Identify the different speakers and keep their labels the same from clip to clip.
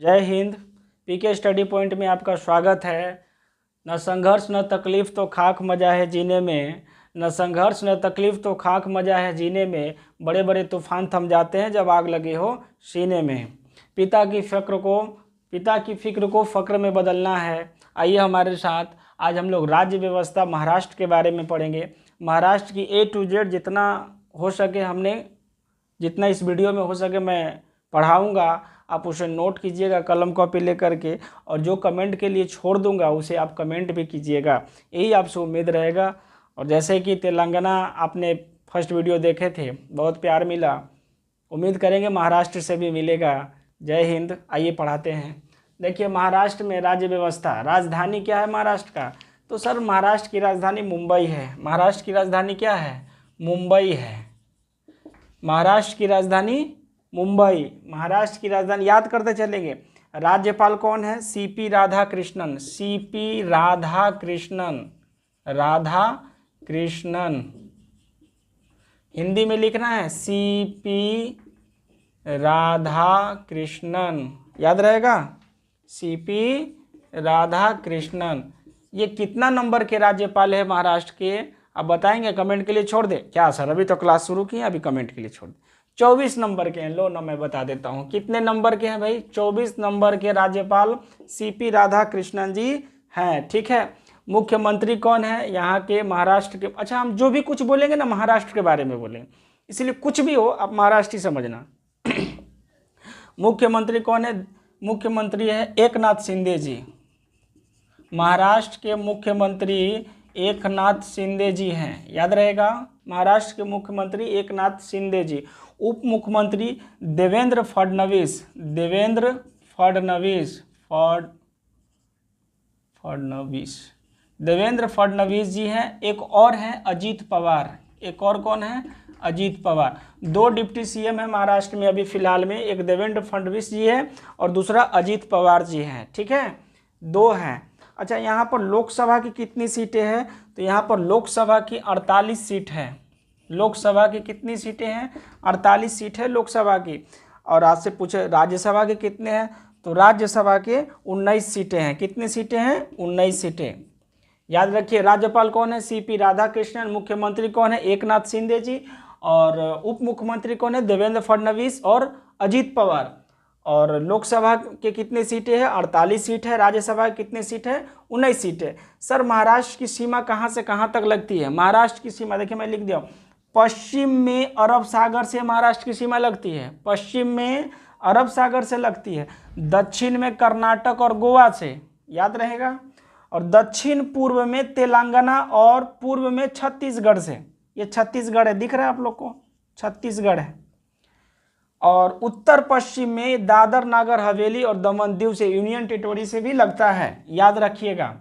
Speaker 1: जय हिंद। पीके study point में आपका स्वागत है। न संघर्ष न तकलीफ़ तो खाक मजा है जीने में, न संघर्ष न तकलीफ़ तो खाक मजा है जीने में, बड़े बड़े तूफान थम जाते हैं जब आग लगी हो सीने में। पिता की फ़िक्र को फ़क्र में बदलना है। आइए हमारे साथ आज हम लोग राज्य व्यवस्था महाराष्ट्र के बारे में पढ़ेंगे। महाराष्ट्र की A to Z जितना हो सके जितना इस वीडियो में हो सके मैं पढ़ाऊँगा। आप उसे नोट कीजिएगा कलम कॉपी लेकर के, और जो कमेंट के लिए छोड़ दूंगा उसे आप कमेंट भी कीजिएगा, यही आपसे उम्मीद रहेगा। और जैसे कि तेलंगाना आपने फर्स्ट वीडियो देखे थे, बहुत प्यार मिला, उम्मीद करेंगे महाराष्ट्र से भी मिलेगा। जय हिंद। आइए पढ़ाते हैं। देखिए, महाराष्ट्र में राज्य व्यवस्था, राजधानी क्या है महाराष्ट्र का? तो सर महाराष्ट्र की राजधानी मुंबई है। महाराष्ट्र की राजधानी क्या है? मुंबई है। महाराष्ट्र की राजधानी मुंबई। महाराष्ट्र की राजधानी याद करते चलेंगे। राज्यपाल कौन है? सीपी राधाकृष्णन। सीपी राधाकृष्णन। राधाकृष्णन हिंदी में लिखना है सीपी राधाकृष्णन, याद रहेगा, सीपी राधाकृष्णन। ये कितना नंबर के राज्यपाल है महाराष्ट्र के? आप बताएंगे, कमेंट के लिए छोड़ दे। क्या सर अभी तो क्लास शुरू की है, अभी कमेंट के लिए छोड़ दे। 24 नंबर के हैं। लो ना मैं बता देता हूँ कितने नंबर के हैं भाई। 24 नंबर के राज्यपाल सीपी राधाकृष्णन जी हैं। ठीक है। मुख्यमंत्री कौन है यहाँ के महाराष्ट्र के? अच्छा, हम जो भी कुछ बोलेंगे ना महाराष्ट्र के बारे में बोलेंगे, इसलिए कुछ भी हो आप महाराष्ट्र ही समझना। मुख्यमंत्री कौन है? मुख्यमंत्री है एकनाथ शिंदे जी। महाराष्ट्र के मुख्यमंत्री एकनाथ शिंदे जी हैं, याद रहेगा। महाराष्ट्र के मुख्यमंत्री एकनाथ शिंदे जी। उप मुख्यमंत्री देवेंद्र फडणवीस। देवेंद्र फडणवीस देवेंद्र फडणवीस जी हैं। एक और हैं अजीत पवार। एक और कौन है? अजीत पवार। 2 डिप्टी सीएम है महाराष्ट्र में अभी फिलहाल में, एक देवेंद्र फडणवीस जी है और दूसरा अजीत पवार जी हैं। ठीक है, 2 हैं। अच्छा, यहाँ पर लोकसभा की कितनी सीटें हैं? तो यहाँ पर लोकसभा की 48 सीट है। लोकसभा की कितनी सीटें हैं? 48 सीट है लोकसभा की। और आज से पूछे राज्यसभा के कितने हैं? तो राज्यसभा के 19 सीटें हैं। कितनी सीटें हैं? 19 सीटें। याद रखिए, राज्यपाल कौन है? सीपी राधाकृष्णन। मुख्यमंत्री कौन है? एकनाथ शिंदे जी। और उप मुख्यमंत्री कौन है? देवेंद्र फडणवीस और अजीत पवार। और लोकसभा के कितने सीटें हैं? 48 सीट है। राज्यसभा की कितनी सीट है? 19 सीट है। सर महाराष्ट्र की सीमा कहाँ से कहाँ तक लगती है? महाराष्ट्र की सीमा देखिए, मैं लिख दिया, पश्चिम में अरब सागर से महाराष्ट्र की सीमा लगती है। पश्चिम में अरब सागर से लगती है। दक्षिण में कर्नाटक और गोवा से, याद रहेगा। और दक्षिण पूर्व में तेलंगाना और पूर्व में छत्तीसगढ़ से। ये छत्तीसगढ़ है, दिख रहा है आप लोग को? छत्तीसगढ़ है। और उत्तर पश्चिम में दादर नागर हवेली और दमन दीव से, यूनियन टेरिटोरी से भी लगता है, याद रखिएगा।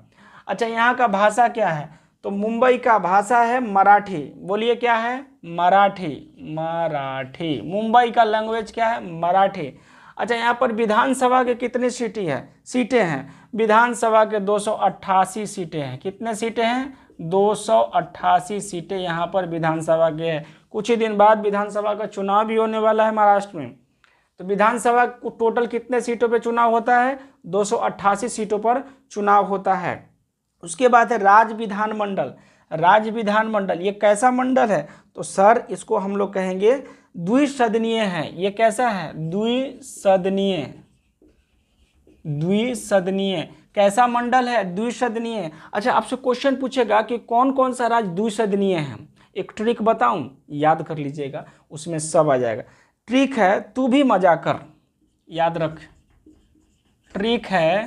Speaker 1: अच्छा, यहाँ का भाषा क्या है? तो मुंबई का भाषा है मराठी। बोलिए क्या है? मराठी। मराठी। मुंबई का लैंग्वेज क्या है? मराठी। अच्छा, यहाँ पर विधानसभा के कितनी सीटें हैं? विधानसभा के 288 सीटें हैं। कितने सीटें हैं? 288 सीटें यहाँ पर विधानसभा के हैं। कुछ ही दिन बाद विधानसभा का चुनाव भी होने वाला है महाराष्ट्र में। तो विधानसभा को टोटल कितने सीटों पे चुनाव होता है? 288 सीटों पर चुनाव होता है। उसके बाद है राज्य विधानमंडल। राज्य विधानमंडल ये कैसा मंडल है? तो सर इसको हम लोग कहेंगे द्विसदनीय है। ये कैसा है? द्विसदनीय। द्विसदनीय कैसा मंडल है? द्विसदनीय। अच्छा, आपसे क्वेश्चन पूछेगा कि कौन कौन सा राज्य द्विसदनीय है। एक ट्रिक बताऊं, याद कर लीजिएगा, उसमें सब आ जाएगा। ट्रिक है तू भी मजा कर, याद रख। ट्रिक है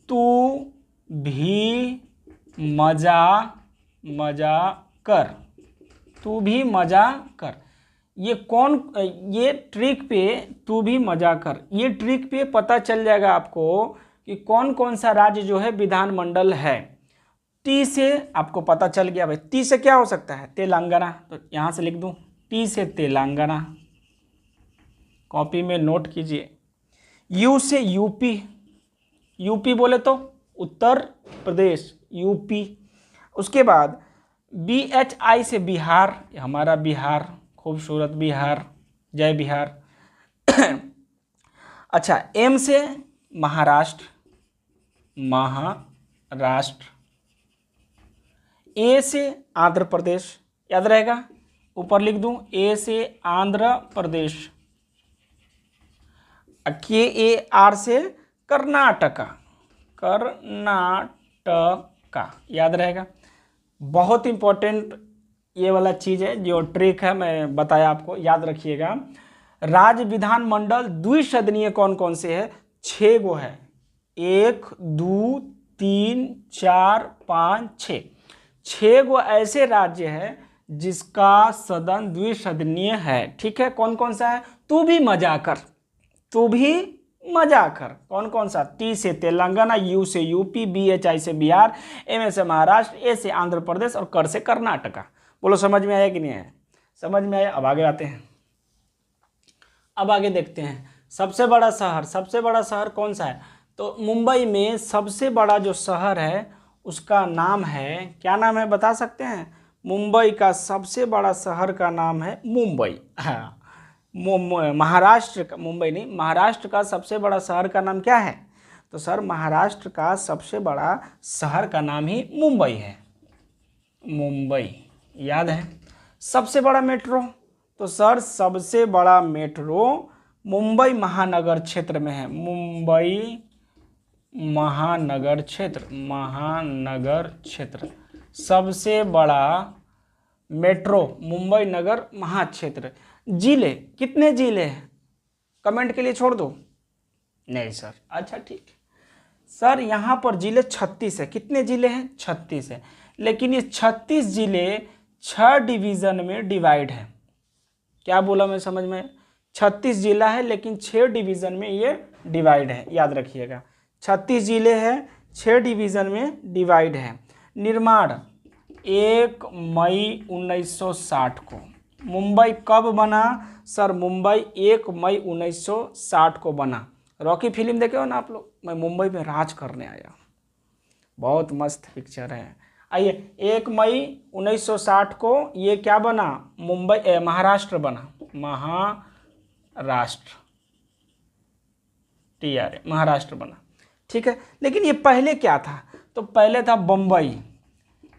Speaker 1: तू भी मजा कर। तू भी मजा कर। ये ट्रिक पे तू भी मजा कर, ये ट्रिक पे पता चल जाएगा आपको कि कौन कौन सा राज्य जो है विधानमंडल है। टी से आपको पता चल गया भाई। टी से क्या हो सकता है? तेलंगाना। तो यहाँ से लिख दूँ टी से तेलंगाना, कॉपी में नोट कीजिए। यू से यूपी। यूपी बोले तो उत्तर प्रदेश, यूपी। उसके बाद BHI से बिहार, हमारा बिहार, खूबसूरत बिहार, जय बिहार। अच्छा, M से महाराष्ट्र, महाराष्ट्र। ए से आंध्र प्रदेश, याद रहेगा, ऊपर लिख दूं, ए से आंध्र प्रदेश। के ए आर से कर्नाटका, कर्नाटका, याद रहेगा। बहुत इंपॉर्टेंट ये वाला चीज़ है, जो ट्रिक है मैं बताया आपको, याद रखिएगा। राज्य विधानमंडल द्विसदनीय कौन कौन से है? 6 गो है, 1 2 3 4 5 6। 6 गो ऐसे राज्य है जिसका सदन द्विसदनीय है। ठीक है, कौन कौन सा है? तू भी मजा कर, तू भी मजा कर। कौन कौन सा? टी से तेलंगाना, यू से यूपी, BHI से बिहार, M से महाराष्ट्र, ए से आंध्र प्रदेश और कर से कर्नाटका। बोलो समझ में आया कि नहीं आया? समझ में आया। अब आगे आते हैं, अब आगे देखते हैं। सबसे बड़ा शहर, सबसे बड़ा शहर कौन सा है? तो मुंबई में सबसे बड़ा जो शहर है उसका नाम है, क्या नाम है बता सकते हैं? मुंबई का सबसे बड़ा शहर का नाम है मुंबई। हाँ, महाराष्ट्र का, मुंबई नहीं, महाराष्ट्र का सबसे बड़ा शहर का नाम क्या है? तो सर महाराष्ट्र का सबसे बड़ा शहर का नाम ही मुंबई है, मुंबई, याद है। सबसे बड़ा मेट्रो, तो सर सबसे बड़ा मेट्रो मुंबई महानगर क्षेत्र में है, मुंबई महानगर क्षेत्र, महानगर क्षेत्र। सबसे बड़ा मेट्रो मुंबई नगर महाक्षेत्र। जिले, कितने जिले हैं? कमेंट के लिए छोड़ दो। नहीं सर, अच्छा ठीक है सर, यहाँ पर जिले 36 है। कितने जिले हैं? 36 है, लेकिन ये 36 जिले 6 डिवीज़न में डिवाइड है। क्या बोला मैं समझ में? 36 जिला है लेकिन 6 डिवीज़न में ये डिवाइड है, याद रखिएगा। 36 जिले हैं, 6 डिवीज़न में डिवाइड है। निर्माण 1 मई 1960 को। मुंबई कब बना? सर मुंबई 1 मई 1960 को बना। रॉकी फिल्म देखे हो ना आप लोग? मैं मुंबई में राज करने आया, बहुत मस्त पिक्चर है। आइए, 1 मई 1960 को ये क्या बना? मुंबई महाराष्ट्र बना, महाराष्ट्र, TRA, महाराष्ट्र बना। ठीक है, लेकिन ये पहले क्या था? तो पहले था बम्बई।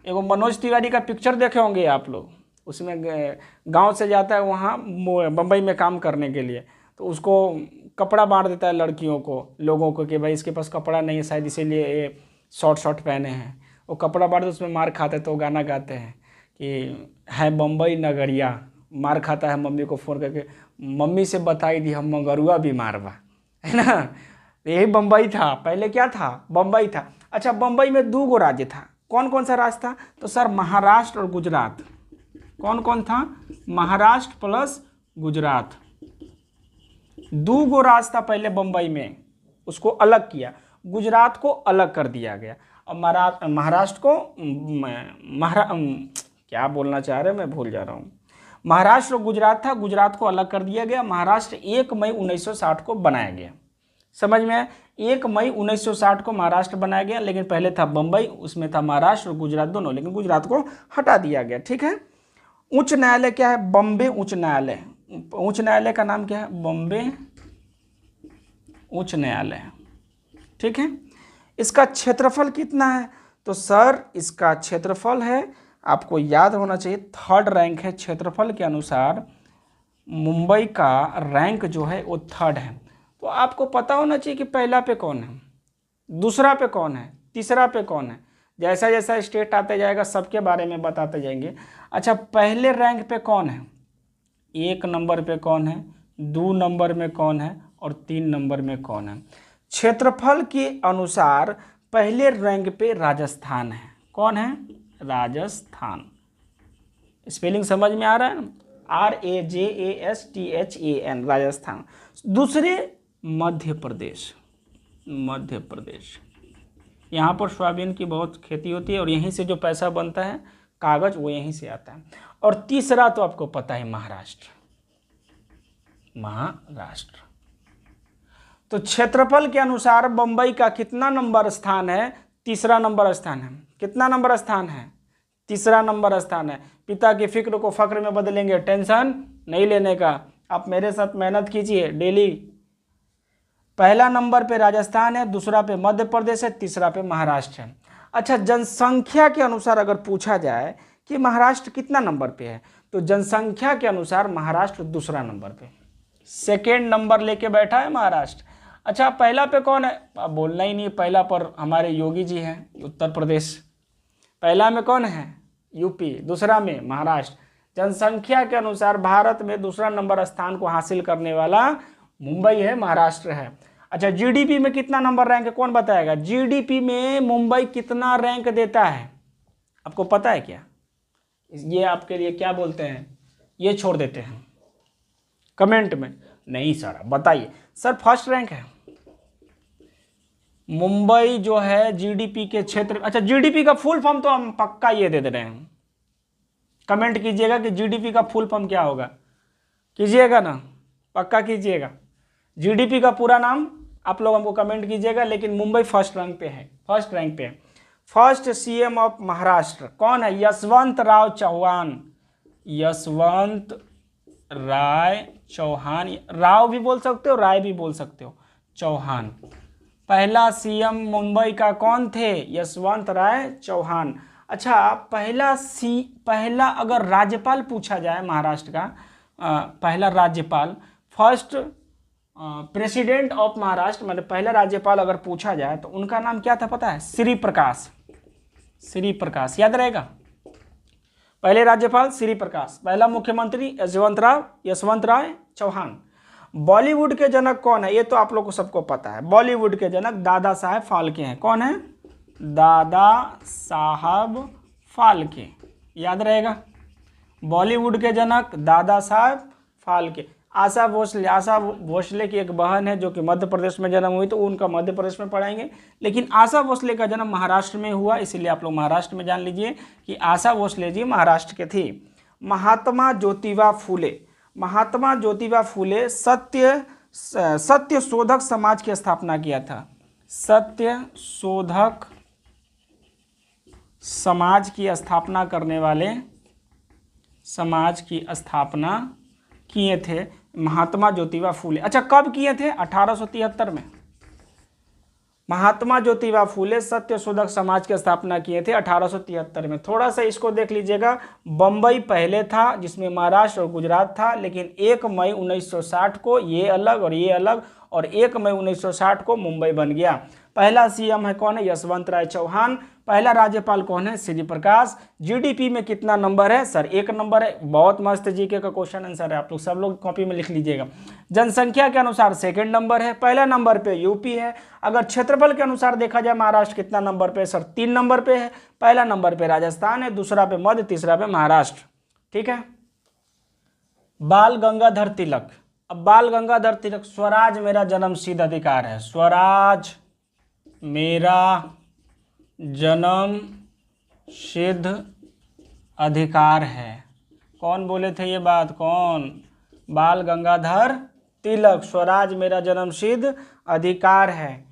Speaker 1: एगो मनोज तिवारी का पिक्चर देखे होंगे आप लोग, उसमें गांव से जाता है वहाँ बम्बई में काम करने के लिए, तो उसको कपड़ा बांट देता है लड़कियों को, लोगों को, कि भाई इसके पास कपड़ा नहीं है शायद इसीलिए ये शॉर्ट पहने हैं। वो कपड़ा बांट दे, उसमें मार खाते, तो गाना गाते हैं कि है बम्बई नगरिया। मार खाता है मम्मी को फ़ोन करके, मम्मी से बताई दी हम मगरुआ बीमार बा, है ना। यही बम्बई था, पहले क्या था? बम्बई था। अच्छा, बम्बई में 2 गो राज्य था। कौन कौन सा राज्य था? तो सर महाराष्ट्र और गुजरात। कौन कौन था? महाराष्ट्र प्लस गुजरात। 2 गो राज्य था पहले बम्बई में, उसको अलग किया, गुजरात को अलग कर दिया गया। और महाराष्ट्र को क्या बोलना चाह रहे हैं मैं भूल जा रहा हूँ। महाराष्ट्र और गुजरात था, गुजरात को अलग कर दिया गया। महाराष्ट्र 1 मई 1960 को बनाया गया। समझ में आया? 1 मई 1960 को महाराष्ट्र बनाया गया, लेकिन पहले था बम्बई, उसमें था महाराष्ट्र और गुजरात दोनों, लेकिन गुजरात को हटा दिया गया। ठीक है। उच्च न्यायालय क्या है? बॉम्बे उच्च न्यायालय। उच्च न्यायालय का नाम क्या है? बॉम्बे उच्च न्यायालय। ठीक है। इसका क्षेत्रफल कितना है? तो सर इसका क्षेत्रफल है, आपको याद होना चाहिए, 3rd रैंक है क्षेत्रफल के अनुसार। मुंबई का रैंक जो है वो 3rd है। तो आपको पता होना चाहिए कि पहला पे कौन है, दूसरा पे कौन है, तीसरा पे कौन है। जैसा जैसा स्टेट आते जाएगा सबके बारे में बताते जाएंगे। अच्छा, पहले रैंक पे कौन है? 1 नंबर पे कौन है? 2 नंबर में कौन है? और 3 नंबर में कौन है? क्षेत्रफल के अनुसार पहले रैंक पे राजस्थान है। कौन है? राजस्थान। स्पेलिंग समझ में आ रहा है ना? RAJASTHAN, राजस्थान। दूसरे मध्य प्रदेश। मध्य प्रदेश, यहाँ पर सोयाबीन की बहुत खेती होती है और यहीं से जो पैसा बनता है कागज वो यहीं से आता है। और तीसरा तो आपको पता है महाराष्ट्र। महाराष्ट्र। तो क्षेत्रफल के अनुसार बंबई का कितना नंबर स्थान है? तीसरा नंबर स्थान है। कितना नंबर स्थान है? तीसरा नंबर स्थान है। पिता की फिक्र को फक्र में बदलेंगे, टेंशन नहीं लेने का। आप मेरे साथ मेहनत कीजिए डेली, पहला नंबर पे राजस्थान है, दूसरा पे मध्य प्रदेश है, तीसरा पे महाराष्ट्र है। अच्छा, जनसंख्या के अनुसार अगर पूछा जाए कि महाराष्ट्र कितना नंबर पे है, तो जनसंख्या के अनुसार महाराष्ट्र दूसरा नंबर पे, सेकेंड नंबर लेके बैठा है महाराष्ट्र। अच्छा, पहला पे कौन है? अब बोलना ही नहीं, पहला पर हमारे योगी जी हैं, उत्तर प्रदेश। पहला में कौन है? यूपी। दूसरा में महाराष्ट्र। जनसंख्या के अनुसार भारत में दूसरा नंबर स्थान को हासिल करने वाला मुंबई है, महाराष्ट्र है। अच्छा, जीडीपी में कितना नंबर रैंक है, कौन बताएगा? जीडीपी में मुंबई कितना रैंक देता है, आपको पता है क्या? ये आपके लिए क्या बोलते हैं, ये छोड़ देते हैं कमेंट में। नहीं सर, बताइए सर। फर्स्ट रैंक है मुंबई जो है जीडीपी के क्षेत्र। अच्छा, जीडीपी का फुल फॉर्म तो हम पक्का ये दे रहे हैं, कमेंट कीजिएगा कि जीडीपी का फुल फॉर्म क्या होगा, कीजिएगा ना, पक्का कीजिएगा। जीडीपी का पूरा नाम आप लोग हमको कमेंट कीजिएगा। लेकिन मुंबई फर्स्ट रैंक पे है, फर्स्ट रैंक पे। फर्स्ट सीएम ऑफ महाराष्ट्र कौन है? यशवंत राव चौहान। यशवंत राय चौहान, राव भी बोल सकते हो, राय भी बोल सकते हो, चौहान। पहला सीएम मुंबई का कौन थे? यशवंत राय चौहान। अच्छा, पहला अगर राज्यपाल पूछा जाए महाराष्ट्र का, पहला राज्यपाल, फर्स्ट प्रेसिडेंट ऑफ महाराष्ट्र, मतलब पहला राज्यपाल अगर पूछा जाए तो उनका नाम क्या था पता है? श्री प्रकाश। श्री प्रकाश, याद रहेगा। पहले राज्यपाल श्री प्रकाश, पहला मुख्यमंत्री यशवंत राय चौहान। बॉलीवुड के जनक कौन है? ये तो आप लोग को सबको पता है। बॉलीवुड के जनक दादा साहब फाल्के हैं। कौन है? दादा साहब फाल्के, याद रहेगा। बॉलीवुड के जनक दादा साहब फाल्के। आशा भोसले की एक बहन है जो कि मध्य प्रदेश में जन्म हुई, तो उनका मध्य प्रदेश में पढ़ाएंगे। लेकिन आशा भोसले का जन्म महाराष्ट्र में हुआ, इसीलिए आप लोग महाराष्ट्र में जान लीजिए कि आशा भोसले जी महाराष्ट्र के थी। महात्मा ज्योतिबा फूले। महात्मा ज्योतिबा फूले सत्य शोधक समाज की स्थापना किया था। सत्य शोधक समाज की स्थापना करने वाले, समाज की स्थापना किए थे महात्मा ज्योतिबा फूले। अच्छा, कब किए थे? 1873 में। महात्मा ज्योतिबा फूले सत्य शोधक समाज की स्थापना किए थे 1873 में। थोड़ा सा इसको देख लीजिएगा। बम्बई पहले था, जिसमें महाराष्ट्र और गुजरात था, लेकिन 1 मई 1960 को ये अलग और ये अलग, और 1 मई 1960 को मुंबई बन गया। पहला सीएम है कौन है? यशवंत राय चौहान। पहला राज्यपाल कौन है? श्री प्रकाश। जीडीपी में कितना नंबर है? सर 1 नंबर है। बहुत मस्त जीके का क्वेश्चन आंसर है, आप लोग सब लोग कॉपी में लिख लीजिएगा। जनसंख्या के अनुसार सेकंड नंबर है। पहला नंबर पे यूपी है। अगर क्षेत्रफल के अनुसार देखा जाए महाराष्ट्र कितना नंबर पे? सर 3 नंबर पे है। पहला नंबर पे राजस्थान है, दूसरा पे मध्य, तीसरा पे महाराष्ट्र। ठीक है। बाल गंगाधर तिलक। अब बाल गंगाधर तिलक, स्वराज मेरा जन्मसिद्ध अधिकार है। स्वराज मेरा जन्म सिद्ध अधिकार है। कौन बोले थे ये बात? कौन? बाल गंगाधर तिलक। स्वराज मेरा जन्म सिद्ध अधिकार है।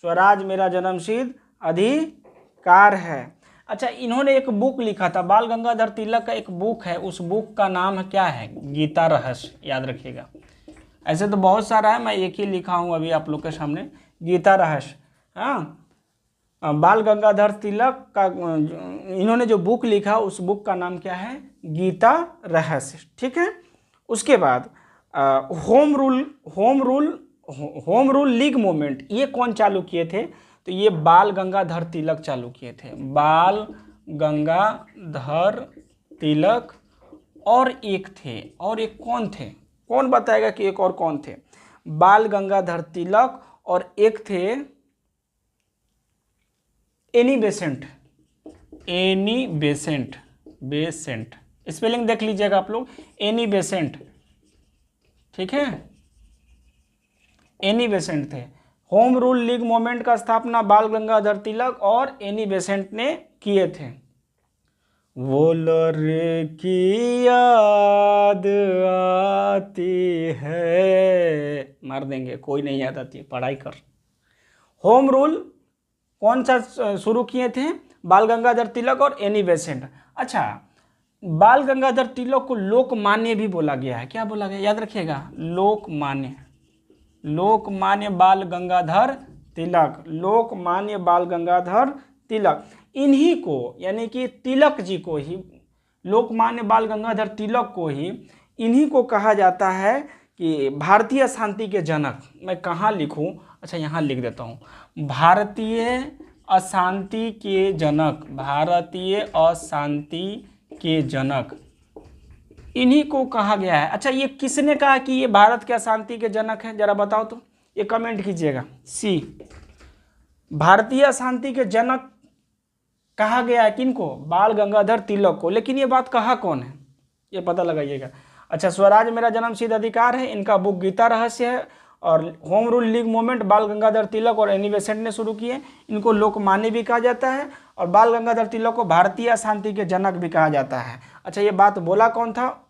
Speaker 1: स्वराज मेरा जन्म सिद्ध अधिकार है। अच्छा, इन्होंने एक बुक लिखा था, बाल गंगाधर तिलक का एक बुक है, उस बुक का नाम क्या है? गीता रहस्य, याद रखिएगा। ऐसे तो बहुत सारा है, मैं एक ही लिखा हूँ अभी आप लोग के सामने, गीता रहस्य। हाँ, बाल गंगाधर तिलक का इन्होंने जो बुक लिखा, उस बुक का नाम क्या है? गीता रहस्य। ठीक है। उसके बाद होम रूल लीग मूवमेंट, ये कौन चालू किए थे? तो ये बाल गंगाधर तिलक चालू किए थे। बाल गंगाधर तिलक। और एक थे, और एक कौन थे? कौन बताएगा कि एक और कौन थे? बाल गंगाधर तिलक और एक थे Annie Besant. Annie Besant, Besant spelling देख लीजिएगा आप लोग, एनी बेसेंट। ठीक है, एनी बेसेंट थे। होम रूल लीग मूवमेंट का स्थापना बाल गंगाधर तिलक और एनी बेसेंट ने किए थे। वो लड़की की याद आती है, मार देंगे, कोई नहीं याद आती, पढ़ाई कर। होम रूल कौन सा शुरू किए थे? बाल गंगाधर तिलक और एनी बेसेंट। अच्छा, बाल गंगाधर तिलक को लोकमान्य भी बोला गया है। क्या बोला गया? याद रखिएगा, लोकमान्य। लोकमान्य बाल गंगाधर तिलक, लोकमान्य बाल गंगाधर तिलक। इन्हीं को यानी कि तिलक जी को ही, लोकमान्य बाल गंगाधर तिलक को ही, इन्हीं को कहा जाता है कि भारतीय अशांति के जनक। मैं कहाँ लिखूं? अच्छा यहाँ लिख देता हूँ, भारतीय अशांति के जनक, भारतीय अशांति के जनक, इन्हीं को कहा गया है। अच्छा ये किसने कहा कि ये भारत के अशांति के जनक हैं, जरा बताओ तो, ये कमेंट कीजिएगा। सी, भारतीय अशांति के जनक कहा गया है किनको? बाल गंगाधर तिलक को। लेकिन ये बात कहा कौन है, ये पता लगाइएगा। अच्छा, स्वराज मेरा जन्म सिद्ध अधिकार है, इनका बुक गीता रहस्य है, और होम रूल लीग मूवमेंट बाल गंगाधर तिलक और एनी बेसेंट ने शुरू किए। इनको लोकमान्य भी कहा जाता है, और बाल गंगाधर तिलक को भारतीय अशांति के जनक भी कहा जाता है। अच्छा ये बात बोला कौन था,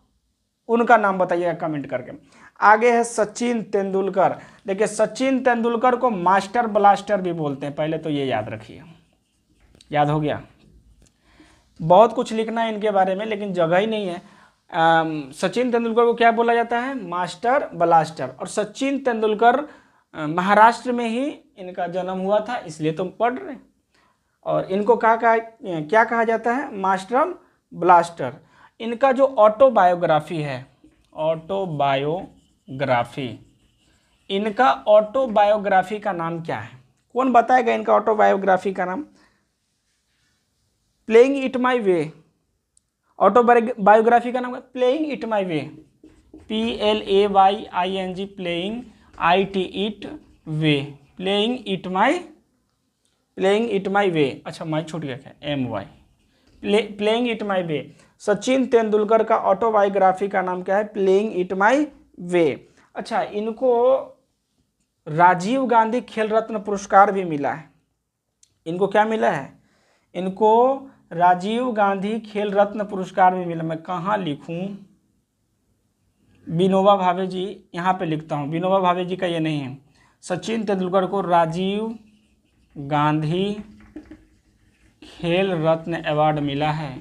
Speaker 1: उनका नाम बताइएगा कमेंट करके। आगे है सचिन तेंदुलकर। देखिए सचिन तेंदुलकर को मास्टर ब्लास्टर भी बोलते हैं, पहले तो ये याद रखिए। याद हो गया? बहुत कुछ लिखना है इनके बारे में लेकिन जगह ही नहीं है। सचिन तेंदुलकर को क्या बोला जाता है? Master blaster. और सचिन तेंदुलकर महाराष्ट्र में ही इनका जन्म हुआ था, इसलिए तुम पढ़ रहे। और इनको क्या कहा जाता है? Master blaster. इनका जो ऑटोबायोग्राफी है, ऑटोबायोग्राफी, इनका ऑटोबायोग्राफी का नाम क्या है? कौन बताएगा इनका ऑटोबायोग्राफी का नाम? Playing it my way. Autobiography का नाम है playing it my way, PLAYING, playing IT way, playing it my way. अच्छा माई छूट गया क्या? MY, playing it my way. Sachin Tendulkar का ऑटोबायोग्राफी का नाम क्या है? Playing it my way. अच्छा इनको राजीव गांधी खेल रत्न पुरस्कार भी मिला है। इनको क्या मिला है? इनको राजीव गांधी खेल रत्न पुरस्कार भी मिला। मैं कहाँ लिखूं? विनोबा भावे जी, यहाँ पे लिखता हूँ। विनोबा भावे जी का ये नहीं है। सचिन तेंदुलकर को राजीव गांधी खेल रत्न अवार्ड मिला है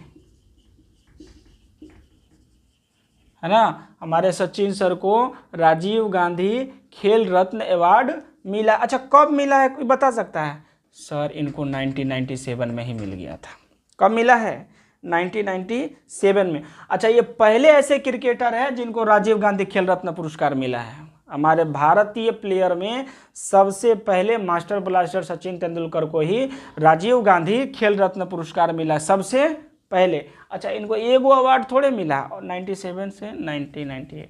Speaker 1: ना? हमारे सचिन सर को राजीव गांधी खेल रत्न अवार्ड मिला। अच्छा कब मिला है, कोई बता सकता है? सर इनको 1997 में ही मिल गया था। कब मिला है? 1997 में। अच्छा ये पहले ऐसे क्रिकेटर हैं जिनको राजीव गांधी खेल रत्न पुरस्कार मिला है। हमारे भारतीय प्लेयर में सबसे पहले मास्टर ब्लास्टर सचिन तेंदुलकर को ही राजीव गांधी खेल रत्न पुरस्कार मिला है, सबसे पहले। अच्छा इनको एगो अवार्ड थोड़े मिला, और 97 से 1998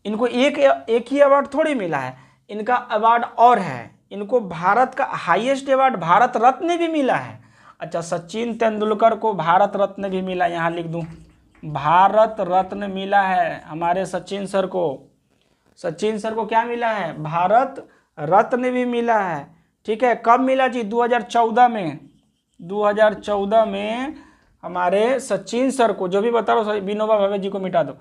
Speaker 1: इनको एक ही अवार्ड थोड़ी मिला है। इनका अवार्ड और है, इनको भारत का हाईएस्ट अवार्ड भारत रत्न भी मिला है। अच्छा सचिन तेंदुलकर को भारत रत्न भी मिला, यहाँ लिख दूं, भारत रत्न मिला है हमारे सचिन सर को। सचिन सर को क्या मिला है? भारत रत्न भी मिला है। ठीक है, कब मिला जी? 2014 में। 2014 में हमारे सचिन सर को, जो भी बता रहा हूँ, विनोबा भावे जी को मिटा दो,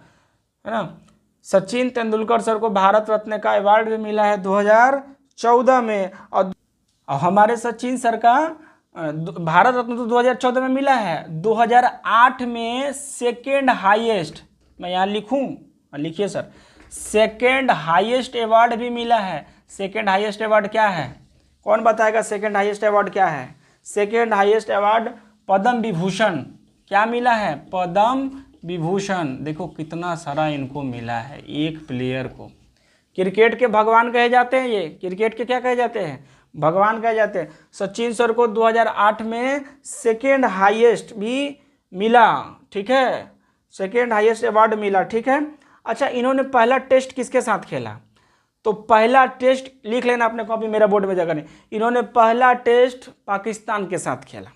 Speaker 1: है ना। सचिन तेंदुलकर सर को भारत रत्न का अवार्ड भी मिला है 2014 में। और हमारे सचिन सर का भारत रत्न तो 2014 में मिला है, 2008 में सेकेंड हाईएस्ट, मैं यहाँ लिखूं, लिखिए सर, सेकेंड हाईएस्ट अवार्ड भी मिला है। सेकेंड हाईएस्ट अवार्ड क्या है? कौन बताएगा सेकेंड हाईएस्ट अवार्ड क्या है? Second highest award Padma Vibhushan. क्या मिला है? पद्म विभूषण। देखो कितना सारा इनको मिला है, एक प्लेयर को। क्रिकेट के भगवान कहे जाते हैं ये, क्रिकेट के क्या कहे जाते हैं? भगवान कहे जाते हैं। सचिन सर को 2008 में सेकेंड हाईएस्ट भी मिला, ठीक है, सेकेंड हाईएस्ट अवार्ड मिला, ठीक है। अच्छा इन्होंने पहला टेस्ट किसके साथ खेला? तो पहला टेस्ट लिख लेना अपने कॉपी, मेरा बोर्ड में जगह नहीं। इन्होंने पहला टेस्ट पाकिस्तान के साथ खेला,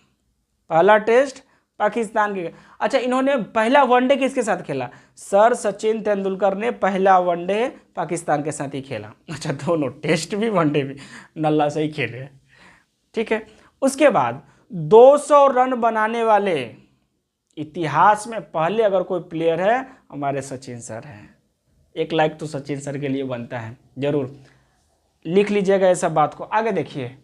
Speaker 1: पहला टेस्ट पाकिस्तान के। अच्छा इन्होंने पहला वनडे किसके साथ खेला? सर सचिन तेंदुलकर ने पहला वनडे पाकिस्तान के साथ ही खेला। अच्छा दोनों टेस्ट भी वनडे भी नल्ला से ही खेले, ठीक है। उसके बाद 200 रन बनाने वाले इतिहास में पहले अगर कोई प्लेयर है, हमारे सचिन सर हैं। एक लाइक तो सचिन सर के लिए बनता है, जरूर लिख लीजिएगा ये सब बात को। आगे देखिए,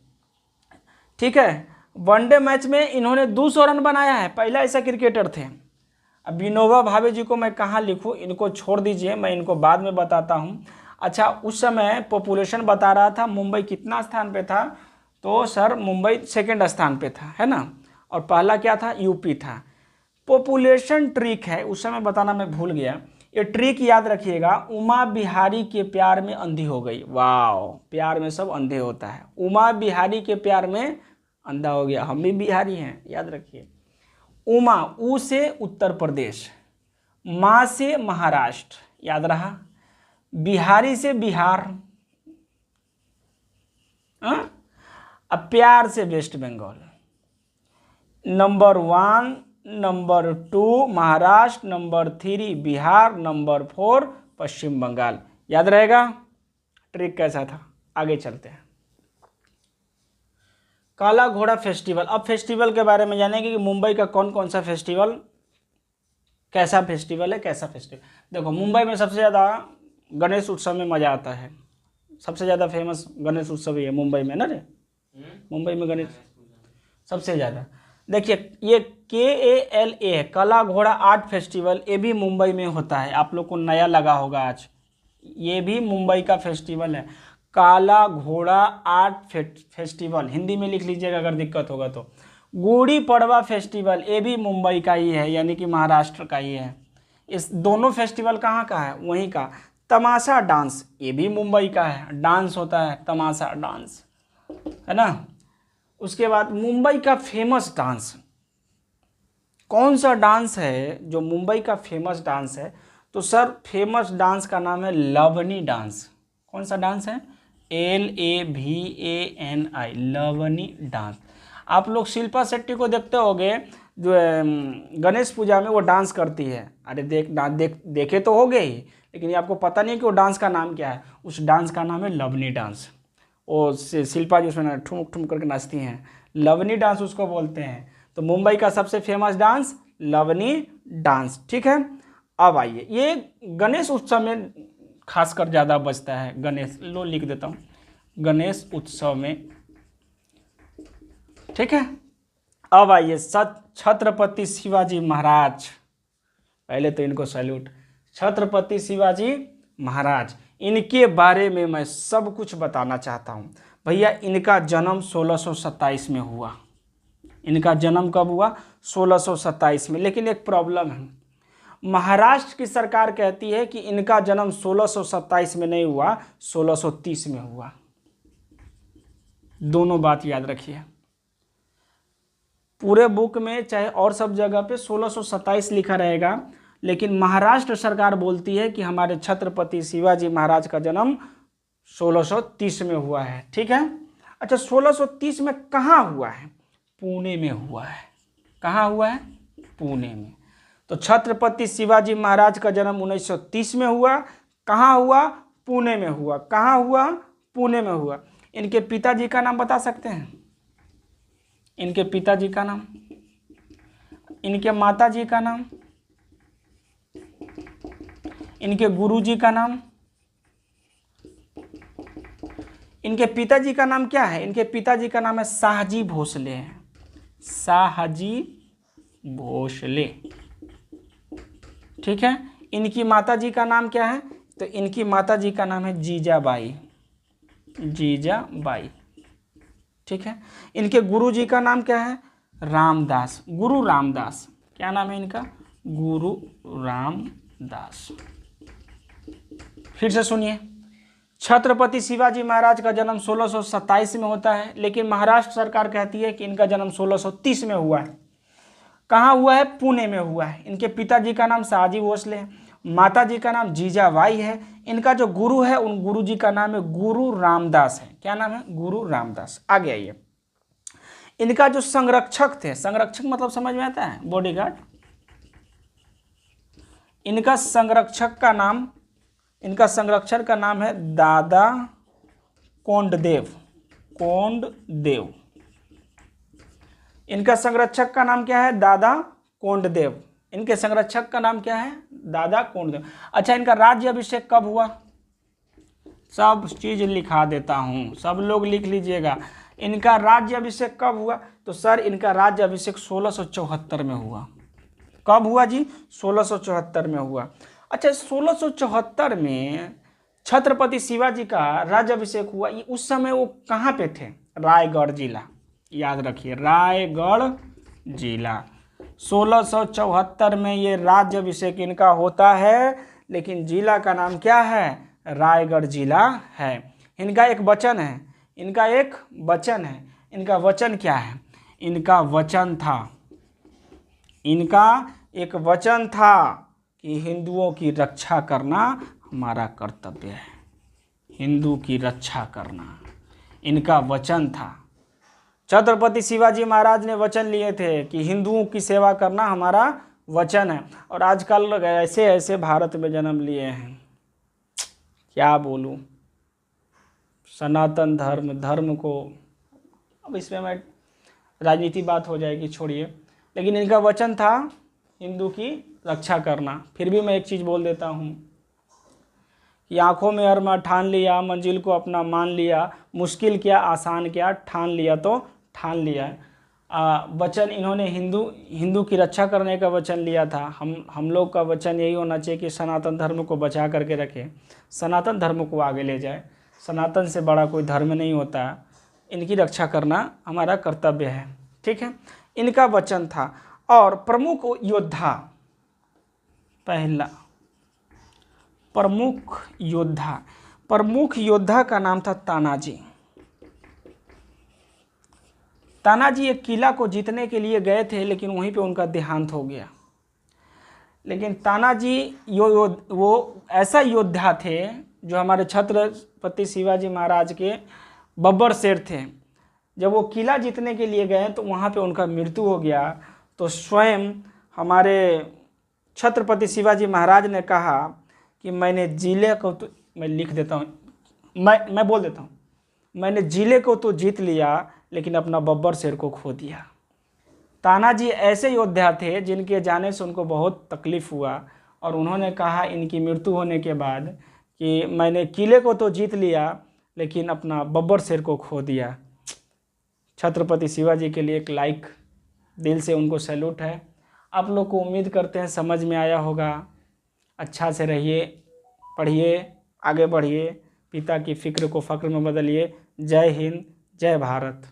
Speaker 1: ठीक है। वनडे मैच में इन्होंने 200 रन बनाया है, पहला ऐसा क्रिकेटर थे। अब विनोबा भावे जी को मैं कहाँ लिखूँ, इनको छोड़ दीजिए, मैं इनको बाद में बताता हूँ। अच्छा, उस समय पॉपुलेशन बता रहा था मुंबई कितना स्थान पे था, तो सर मुंबई सेकंड स्थान पे था, है ना, और पहला क्या था, यूपी था। पॉपुलेशन ट्रिक है, उस समय बताना मैं भूल गया, ये ट्रिक याद रखिएगा। उमा बिहारी के प्यार में अंधी हो गई, वाह, प्यार में सब अंधे होता है, उमा बिहारी के प्यार में अंधा हो गया, हम भी बिहारी हैं, याद रखिए। उमा, ऊ से उत्तर प्रदेश, माँ से महाराष्ट्र, याद रहा, बिहारी से बिहार, अब प्यार से West Bengal, number 1, number 2 Maharashtra, number 3 Bihar, number 4 Paschim Bengal. याद रहेगा ट्रिक कैसा था। आगे चलते हैं। काला घोड़ा फेस्टिवल, अब फेस्टिवल के बारे में जानेंगे कि मुंबई का कौन कौन सा फेस्टिवल, कैसा फेस्टिवल है, कैसा फेस्टिवल। देखो, मुंबई में सबसे ज़्यादा गणेश उत्सव में मज़ा आता है, सबसे ज़्यादा फेमस गणेश उत्सव ही है मुंबई में ना रे, मुंबई में गणेश सबसे ज़्यादा। देखिए, ये KALA है, काला घोड़ा आर्ट फेस्टिवल, ये भी मुंबई में होता है, आप लोग को नया लगा होगा आज, ये भी मुंबई का फेस्टिवल है, काला घोड़ा आर्ट फेस्टिवल, हिंदी में लिख लीजिएगा अगर दिक्कत होगा तो। गुड़ी पड़वा फेस्टिवल, ये भी मुंबई का ही है, यानी कि महाराष्ट्र का ही है। इस दोनों फेस्टिवल कहाँ का है, वहीं का। तमाशा डांस, ये भी मुंबई का है, डांस होता है तमाशा डांस, है ना। उसके बाद मुंबई का फेमस डांस, कौन सा डांस है जो मुंबई का फेमस डांस है, तो सर फेमस डांस का नाम है लवनी डांस। कौन सा डांस है, LAVANI, लवनी डांस। आप लोग शिल्पा शेट्टी को देखते होंगे, जो गणेश पूजा में वो डांस करती है, अरे देखे तो होगे ही, लेकिन ये आपको पता नहीं कि वो डांस का नाम क्या है। उस डांस का नाम है लवनी डांस। वो शिल्पा जो उसमें ठुमक ठुमक करके नाचती हैं, लवनी डांस उसको बोलते हैं। तो मुंबई का सबसे फेमस डांस लवनी डांस, ठीक है। अब आइए, ये गणेश उत्सव में खासकर ज़्यादा बजता है, गणेश, लो लिख देता हूँ, गणेश उत्सव में, ठीक है। अब आइए, छत्रपति शिवाजी महाराज, पहले तो इनको सैल्यूट, छत्रपति शिवाजी महाराज, इनके बारे में मैं सब कुछ बताना चाहता हूँ। भैया, इनका जन्म 1627 में हुआ। इनका जन्म कब हुआ, 1627 में। लेकिन एक प्रॉब्लम है, महाराष्ट्र की सरकार कहती है कि इनका जन्म 1627 में नहीं हुआ, 1630 में हुआ। दोनों बात याद रखिए, पूरे बुक में चाहे और सब जगह पे 1627 लिखा रहेगा, लेकिन महाराष्ट्र सरकार बोलती है कि हमारे छत्रपति शिवाजी महाराज का जन्म 1630 में हुआ है, ठीक है। अच्छा, 1630 में कहाँ हुआ है, पुणे में हुआ है। कहाँ हुआ है, पुणे में। तो छत्रपति शिवाजी महाराज का जन्म 1930 में हुआ, कहाँ हुआ, पुणे में हुआ। कहाँ हुआ, पुणे में हुआ। इनके पिताजी का नाम बता सकते हैं, इनके पिताजी का नाम, इनके माताजी का नाम, इनके गुरुजी का नाम। इनके पिताजी का नाम क्या है, इनके पिताजी का नाम है शाहजी भोसले है, शाहजी भोसले, ठीक है। इनकी माताजी का नाम क्या है, तो इनकी माताजी का नाम है जीजाबाई, जीजाबाई, ठीक है। इनके गुरुजी का नाम क्या है, रामदास, गुरु रामदास। क्या नाम है इनका, गुरु रामदास। फिर से सुनिए, छत्रपति शिवाजी महाराज का जन्म 1627 में होता है, लेकिन महाराष्ट्र सरकार कहती है कि इनका जन्म 1630 में हुआ है। कहाँ हुआ है, पुणे में हुआ है। इनके पिताजी का नाम शाहजी भोसले है, माताजी का नाम जीजाबाई है। इनका जो गुरु है, उन गुरु जी का नाम है गुरु रामदास है। क्या नाम है, गुरु रामदास। आगे आइए, इनका जो संरक्षक थे, संरक्षक मतलब समझ में आता है, बॉडीगार्ड। इनका संरक्षक का नाम, इनका संरक्षक का नाम है दादा कोंडदेव, कोंडदेव। इनका संरक्षक का नाम क्या है, दादा कोंडदेव। इनके संरक्षक का नाम क्या है, दादा कोंडदेव। अच्छा, इनका राज्य अभिषेक कब हुआ, सब चीज लिखा देता हूं, सब लोग लिख लीजिएगा। इनका राज्य अभिषेक कब हुआ, तो सर इनका राज्य अभिषेक 1674 में हुआ। कब हुआ जी, 1674 में हुआ। अच्छा, 1674 में छत्रपति शिवाजी का राज्याभिषेक हुआ, उस समय वो कहाँ पे थे? रायगढ़ जिला, याद रखिए, रायगढ़ जिला। 1674 में ये राज्याभिषेक इनका होता है, लेकिन जिला का नाम क्या है? रायगढ़ जिला है। इनका एक वचन है, इनका एक वचन है। इनका वचन क्या है? इनका वचन था, इनका एक वचन था कि हिंदुओं की रक्षा करना हमारा कर्तव्य है। हिंदू की रक्षा करना इनका वचन था। छत्रपति शिवाजी महाराज ने वचन लिए थे कि हिंदुओं की सेवा करना हमारा वचन है। और आजकल लोग ऐसे ऐसे भारत में जन्म लिए हैं, क्या बोलूं, सनातन धर्म को, अब इसमें मैं राजनीति बात हो जाएगी, छोड़िए। लेकिन इनका वचन था हिंदू की रक्षा करना। फिर भी मैं एक चीज़ बोल देता हूँ कि आँखों में अरमा ठान लिया, मंजिल को अपना मान लिया, मुश्किल क्या आसान क्या, ठान लिया तो ठान लिया। वचन इन्होंने हिंदू की रक्षा करने का वचन लिया था। हम लोग का वचन यही होना चाहिए कि सनातन धर्म को बचा करके रखें, सनातन धर्म को आगे ले जाए। सनातन से बड़ा कोई धर्म नहीं होता, इनकी रक्षा करना हमारा कर्तव्य है। ठीक है, इनका वचन था। और प्रमुख योद्धा, पहला प्रमुख योद्धा का नाम था तानाजी। तानाजी एक किला को जीतने के लिए गए थे, लेकिन वहीं पे उनका देहांत हो गया। लेकिन तानाजी वो ऐसा योद्धा थे जो हमारे छत्रपति शिवाजी महाराज के बब्बर शेर थे। जब वो किला जीतने के लिए गए तो वहाँ पे उनका मृत्यु हो गया। तो स्वयं हमारे छत्रपति शिवाजी महाराज ने कहा कि मैंने जिले को तो, मैं लिख देता हूँ, मैं बोल देता हूँ, मैंने जिले को तो जीत लिया लेकिन अपना बब्बर शेर को खो दिया। तानाजी ऐसे योद्धा थे जिनके जाने से उनको बहुत तकलीफ़ हुआ, और उन्होंने कहा इनकी मृत्यु होने के बाद कि मैंने किले को तो जीत लिया लेकिन अपना बब्बर शेर को खो दिया। छत्रपति शिवाजी के लिए एक लाइक, दिल से उनको सैल्यूट है। आप लोग को उम्मीद करते हैं समझ में आया होगा। अच्छा से रहिए, पढ़िए, आगे बढ़िए, पिता की फ़िक्र को फ़क्र में बदलिए। जय हिंद, जय भारत।